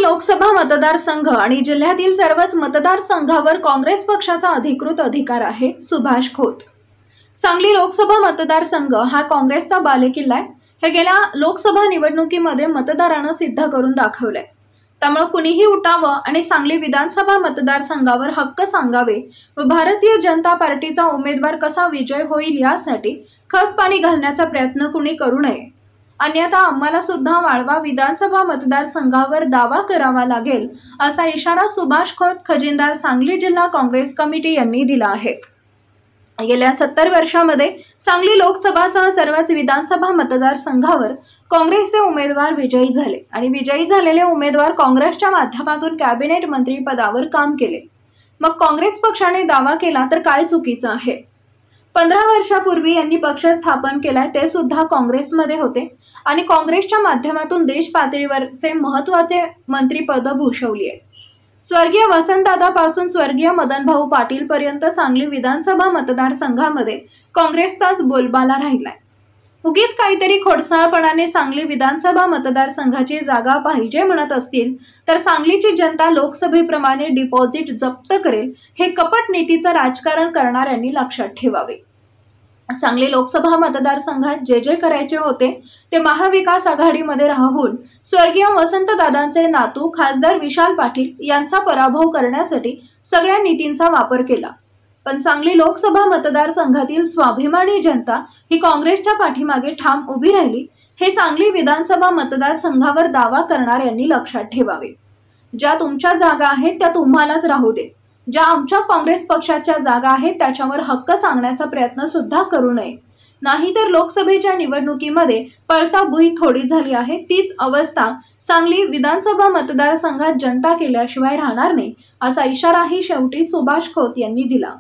लोकसभा मतदारसंघ आणि जिल्ह्यातील सर्वच मतदारसंघावर काँग्रेस पक्षाचा अधिकृत अधिकार आहे. सुभाष खोत. सांगली लोकसभा मतदारसंघ हा काँग्रेसचा बालेकिल्ला आहे. हे गेल्या लोकसभा निवडणुकीमध्ये मतदारांना सिद्ध करून दाखवलंय. त्यामुळे कुणीही उठावं आणि सांगली विधानसभा मतदारसंघावर हक्क सांगावे व भारतीय जनता पार्टीचा उमेदवार कसा विजय होईल यासाठी खत पाणी घालण्याचा प्रयत्न कुणी करू नये. अन्यथा आम्हाला सुद्धा वाळवा विधानसभा मतदारसंघावर दावा करावा लागेल, असा इशारा सुभाष खोत, खजिनदार, सांगली जिल्हा काँग्रेस कमिटी यांनी दिला आहे. गेल्या 70 वर्षांमध्ये सांगली लोकसभासह सर्वच विधानसभा मतदारसंघावर काँग्रेसचे उमेदवार विजयी झाले आणि विजयी झालेले उमेदवार काँग्रेसच्या माध्यमातून कॅबिनेट मंत्री पदावर काम केले. मग काँग्रेस पक्षाने दावा केला तर काय चुकीचं आहे? 15 वर्षापूर्वी यांनी पक्ष स्थापन केलाय, ते सुद्धा काँग्रेसमध्ये होते आणि काँग्रेसच्या माध्यमातून देश पातळीवरचे महत्त्वाचे मंत्रीपद भूषवली आहेत. स्वर्गीय वसंतदादापासून स्वर्गीय मदनभाऊ पाटील पर्यंत सांगली विधानसभा मतदारसंघामध्ये काँग्रेसचाच बोलबाला राहिलाय. उगीच काहीतरी खोडसाळपणाने सांगली विधानसभा मतदारसंघाची जागा पाहिजे म्हणत असतील तर सांगलीची जनता लोकसभेप्रमाणे डिपॉझिट जप्त करेल, हे कपट नीतीचं राजकारण करणाऱ्यांनी लक्षात ठेवावे. सांगली लोकसभा मतदारसंघात जे करायचे होते ते महाविकास आघाडीमध्ये राहून स्वर्गीय वसंतदादांचे नातू खासदार विशाल पाटील यांचा पराभव करण्यासाठी सगळ्या नीतींचा वापर केला. पण सांगली लोकसभा मतदारसंघातील स्वाभिमानी जनता ही काँग्रेसच्या पाठीमागे ठाम उभी राहिली, हे सांगली विधानसभा मतदारसंघावर दावा करणाऱ्यांनी लक्षात ठेवावे. ज्या तुमच्या जागा आहेत त्या तुम्हालाच राहू दे. ज्या आमच्या काँग्रेस पक्षाच्या जागा आहेत त्याच्यावर हक्क सांगण्याचा प्रयत्न सुद्धा करू नये. नाहीतर लोकसभेच्या निवडणुकीमध्ये पळता बुई थोडी झाली आहे, तीच अवस्था सांगली विधानसभा मतदारसंघात जनता केल्याशिवाय राहणार नाही, असा इशाराही शेवटी सुभाष खोत यांनी दिला.